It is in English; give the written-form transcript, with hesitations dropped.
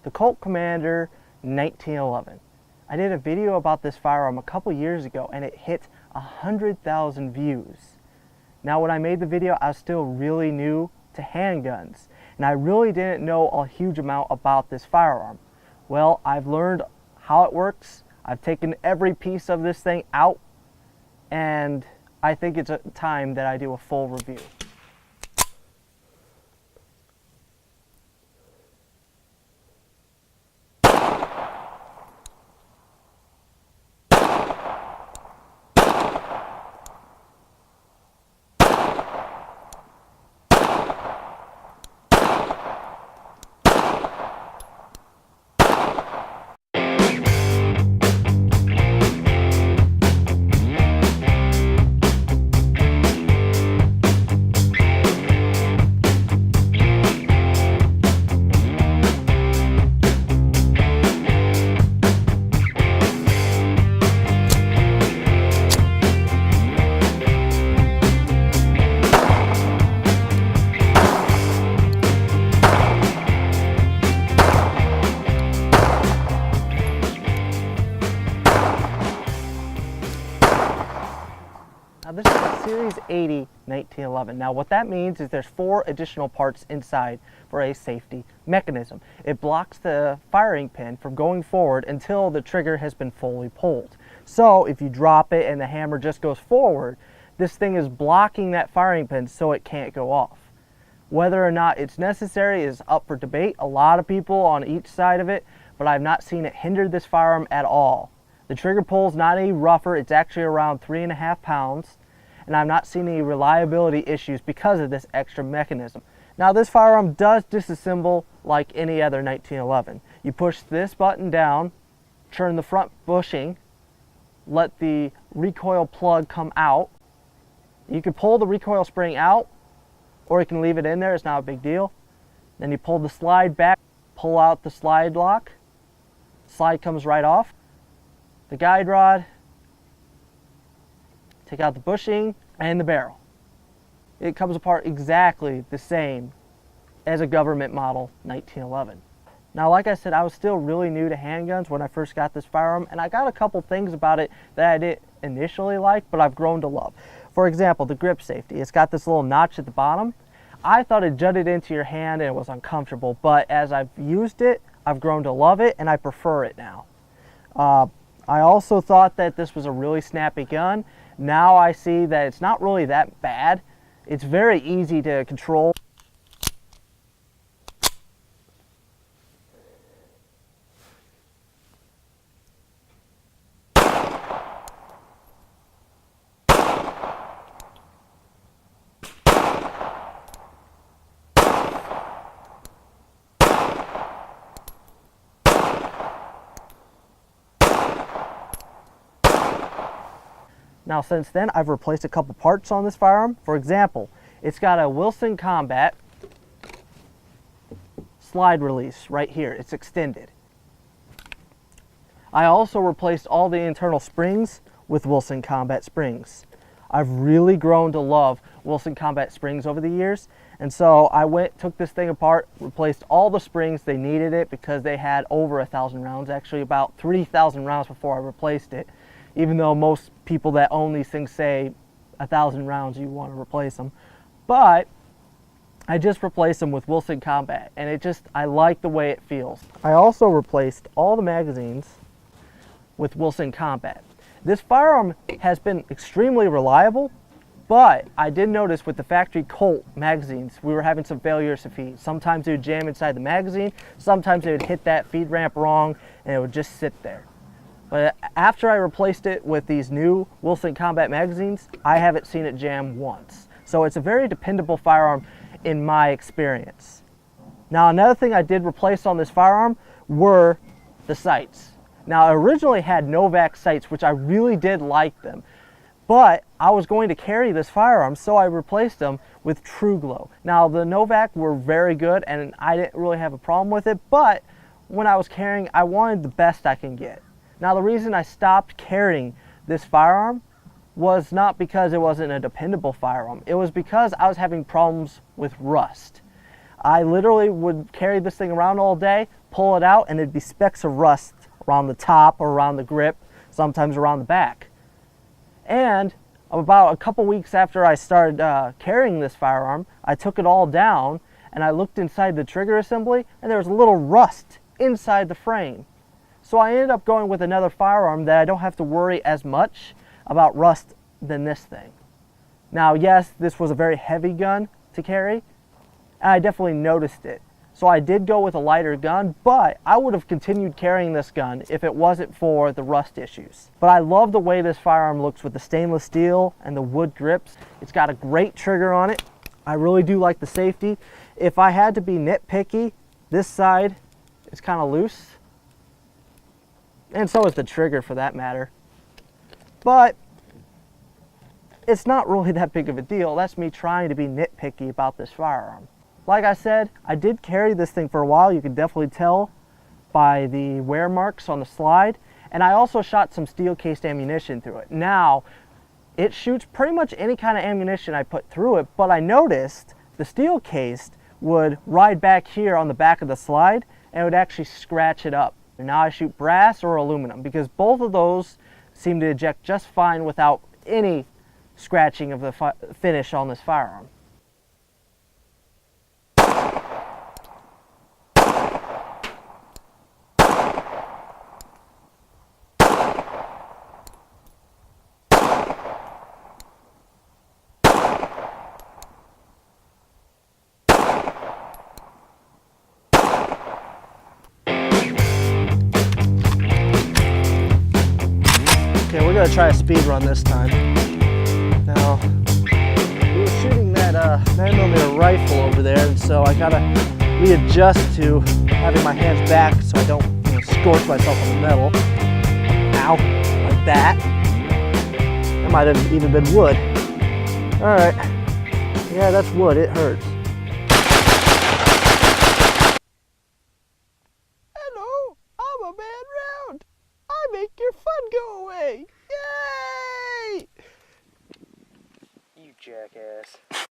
the Colt Commander 1911. I did a video about this firearm a couple years ago and it hit 100,000 views. Now when I made the video, I was still really new to handguns and I really didn't know a huge amount about this firearm. Well, I've learned how it works. I've taken every piece of this thing out and I think it's time that I do a full review. Now this is a Series 80 1911. Now what that means is there's 4 additional parts inside for a safety mechanism. It blocks the firing pin from going forward until the trigger has been fully pulled. So if you drop it and the hammer just goes forward, this thing is blocking that firing pin so it can't go off. Whether or not it's necessary is up for debate. A lot of people on each side of it, but I've not seen it hinder this firearm at all. The trigger pull is not any rougher. It's actually around 3.5 pounds. And I've not seen any reliability issues because of this extra mechanism. Now this firearm does disassemble like any other 1911. You push this button down, turn the front bushing, let the recoil plug come out. You can pull the recoil spring out or you can leave it in there, it's not a big deal. Then you pull the slide back, pull out the slide lock, slide comes right off. The guide rod, take out the bushing and the barrel. It comes apart exactly the same as a government model 1911. Now like I said, I was still really new to handguns when I first got this firearm and I got a couple things about it that I didn't initially like, but I've grown to love. For example, the grip safety. It's got this little notch at the bottom. I thought it jutted into your hand and it was uncomfortable, but as I've used it, I've grown to love it and I prefer it now. I also thought that this was a really snappy gun. Now I see that it's not really that bad. It's very easy to control. Now since then, I've replaced a couple parts on this firearm. For example, it's got a Wilson Combat slide release right here. It's extended. I also replaced all the internal springs with Wilson Combat springs. I've really grown to love Wilson Combat springs over the years. And so I took this thing apart, replaced all the springs. They needed it because they had over 1,000 rounds, actually about 3,000 rounds before I replaced it. Even though most people that own these things say 1,000 rounds, you want to replace them. But I just replaced them with Wilson Combat, and I like the way it feels. I also replaced all the magazines with Wilson Combat. This firearm has been extremely reliable, but I did notice with the factory Colt magazines, we were having some failures to feed. Sometimes they would jam inside the magazine, sometimes they would hit that feed ramp wrong, and it would just sit there. But after I replaced it with these new Wilson Combat magazines, I haven't seen it jam once. So it's a very dependable firearm in my experience. Now another thing I did replace on this firearm were the sights. Now I originally had Novak sights, which I really did like them. But I was going to carry this firearm, so I replaced them with True Glow. Now the Novak were very good and I didn't really have a problem with it, but when I was carrying, I wanted the best I can get. Now the reason I stopped carrying this firearm was not because it wasn't a dependable firearm. It was because I was having problems with rust. I literally would carry this thing around all day, pull it out and it'd be specks of rust around the top or around the grip, sometimes around the back. And about a couple weeks after I started carrying this firearm, I took it all down and I looked inside the trigger assembly and there was a little rust inside the frame. So I ended up going with another firearm that I don't have to worry as much about rust than this thing. Now, yes, this was a very heavy gun to carry, and I definitely noticed it. So I did go with a lighter gun, but I would have continued carrying this gun if it wasn't for the rust issues. But I love the way this firearm looks with the stainless steel and the wood grips. It's got a great trigger on it. I really do like the safety. If I had to be nitpicky, this side is kind of loose. And so is the trigger for that matter. But it's not really that big of a deal. That's me trying to be nitpicky about this firearm. Like I said, I did carry this thing for a while. You can definitely tell by the wear marks on the slide. And I also shot some steel cased ammunition through it. Now, it shoots pretty much any kind of ammunition I put through it, but I noticed the steel cased would ride back here on the back of the slide and it would actually scratch it up. And now I shoot brass or aluminum because both of those seem to eject just fine without any scratching of the finish on this firearm. Okay, we're gonna try a speed run this time. Now, we were shooting that 9mm rifle over there, and so I gotta readjust to having my hands back so I don't scorch myself on the metal. Ow, like that. That might have even been wood. All right, yeah, that's wood, it hurts. Hello, I'm a man round. I make your fun go away. Yay! You jackass.